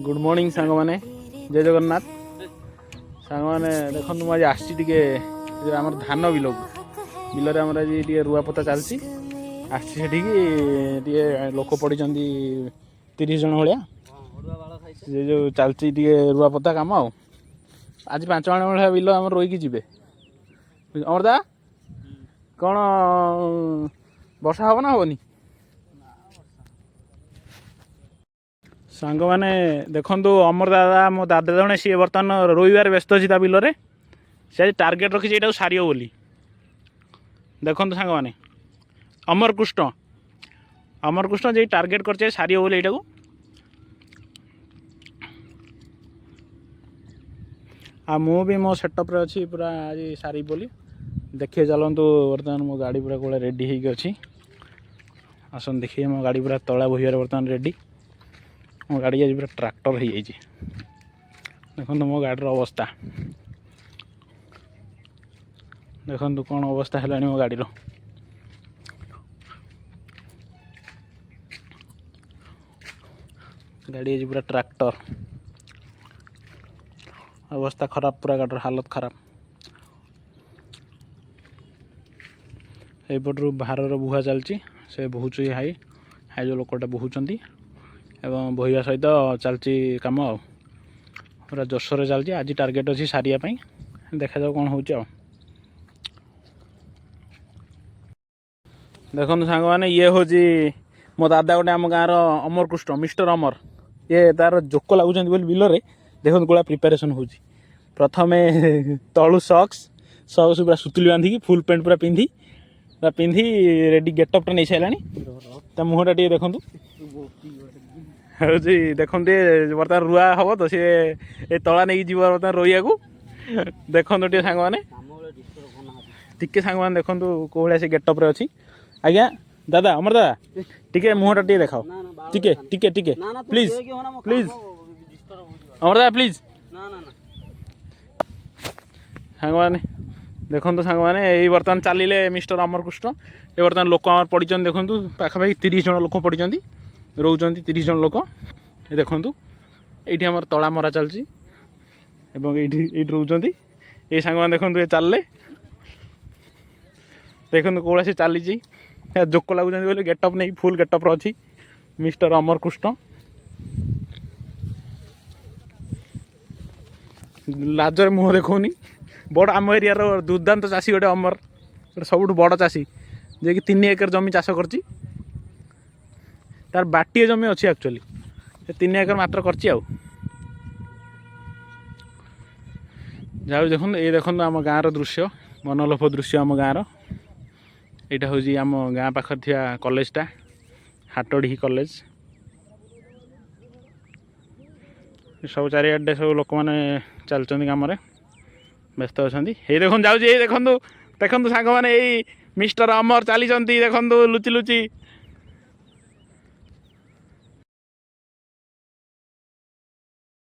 good morning सांग मैंने जय जगन्नाथ सांग मैंने देखो मुझे आसी आम धान बिल बिल आम आज रुआपोता चलती आसी लोक पड़ी 30 जन भाया ये जो चलती रुआपोता कम आज 5 जन भाया बिल आम रोईकी जी अमरदा कौन वर्षा हम ना हेनी सांग मैंने देखु अमर दादा मो दादा जड़े सी बर्तमान रोईबार व्यस्त अच्छी बिल से टार्गेट रखी ये सारी बोली देखो सांग मैंने अमर कृष्ण जी टार्गेट कर सारी बोली यहाँ आ मु भी मो सेटअप अच्छी पूरा आज सारी बोली देखिए चलतु बर्तमान मो गाड़ी पूरा कौन रेडी होगी आसन देखिए मो गाड़ी पूरा तला बोहार बर्तमान रेडी मो गाड़ी आज पूरा ट्रैक्टर हो जाइए देखो मो गाड़ी अवस्था देखो कौन अवस्था है मो गाड़ी गाड़ी आज पूरा ट्रैक्टर अवस्था खराब पूरा गाड़ी हालत खराब एपटू बाहर बुहा चलती से बोहुची हाई हाई जो लोकटा बोहुंट एवं बोहिया सहित चलती कम आ पूरा जोशर चलती आज टार्गेट अच्छी सारियापाई देखा जाओ कौन हो देखो सांग मैंने ये हूँ मो दादा गोटे आम गाँव अमर कृष्ण मिस्टर अमर ये तार जोक लगुच बिल देखो कौन प्रिपेरेसन हो प्रथम तलु सक्स पूरा सुतुली बांधिकी फुल पेंट पूरा पिंधि रेडी गेटअप नहीं सारा मुहटा टे देखु हूँ देखते बर्तमान रुआ हम तो सी तला नहीं जी बर्तमान रोईया को देखो टे सांग मैंने टिके सांग मैंने देखो कौ भाई से गेटअप अच्छी आज्ञा दादा अमर दादा टिके मुहटा टे देखाओ टिके टिके टिके प्लीज प्लीज अमर दादा प्लीज सांग मैंने देखो सांग मैंने यही बर्तमान चलिए मिस्टर अमर कृष्ण ये बर्तमान लोक आम पड़ी देखो पाखापाखि 30 जन लोक पड़ी रोच 30 जन लोक ये देखूँ ये आम तला मरा चलती ये रोच ये सांग मैंने देखो ये चलले देखो कौन सी चली जोक लगुच बोले गेटअप नहीं फुल गेटअप अच्छी मिस्टर अमर कृष्ण लाजर मुह देखनी बड़ आम एरिया दुर्दांत चाषी गोटे अमर गोटे सब बड़ चाषी जे कि 3 एकर जमी चाष कर तार बाटिए जमी अच्छी एक्चुअली 3 एकर मात्र कर देखो ये देखो आम गाँव दृश्य मनोलोभ दृश्य आम गाँव यहाँ हूँ आम गाँ पाखर थी कॉलेजटा हाटडी कॉलेज सब चारिआडे सब लोक मैंने चलते कम व्यस्त अच्छा ये देखो जाऊँ देखो देखो सांग मैंने यही मिस्टर अमर चली देखो लुचि लुचि